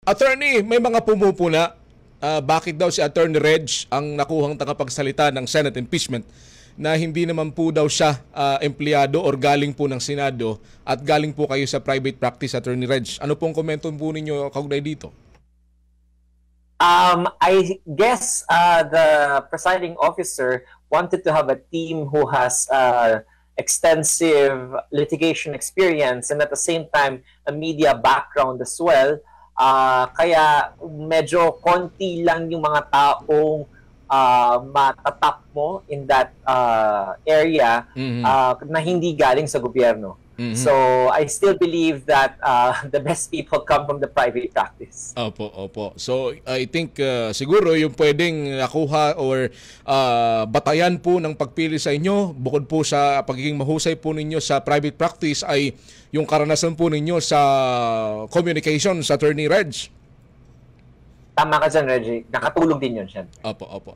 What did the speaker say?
Attorney, may mga pumupuna. Bakit daw si Attorney Reg ang nakuhang tagapagsalita ng Senate impeachment na hindi naman po daw siya empleyado or galing po ng Senado at galing po kayo sa private practice, Attorney Reg. Ano pong komento po ninyo kaugnay dito? I guess the presiding officer wanted to have a team who has extensive litigation experience and at the same time a media background as well. Kaya medyo konti lang yung mga taong matatap mo in that area na hindi galing sa gobyerno. So I still believe that the best people come from the private practice. Opo, opo. So I think siguro yung pwedeng nakuha or batayan po ng pagpili sa inyo, bukod po sa pagiging mahusay po ninyo sa private practice, ay yung karanasan po ninyo sa communications, Attorney Reg. Tama ka dyan, Reggie. Nakatulong din yun siya. Opo, opo.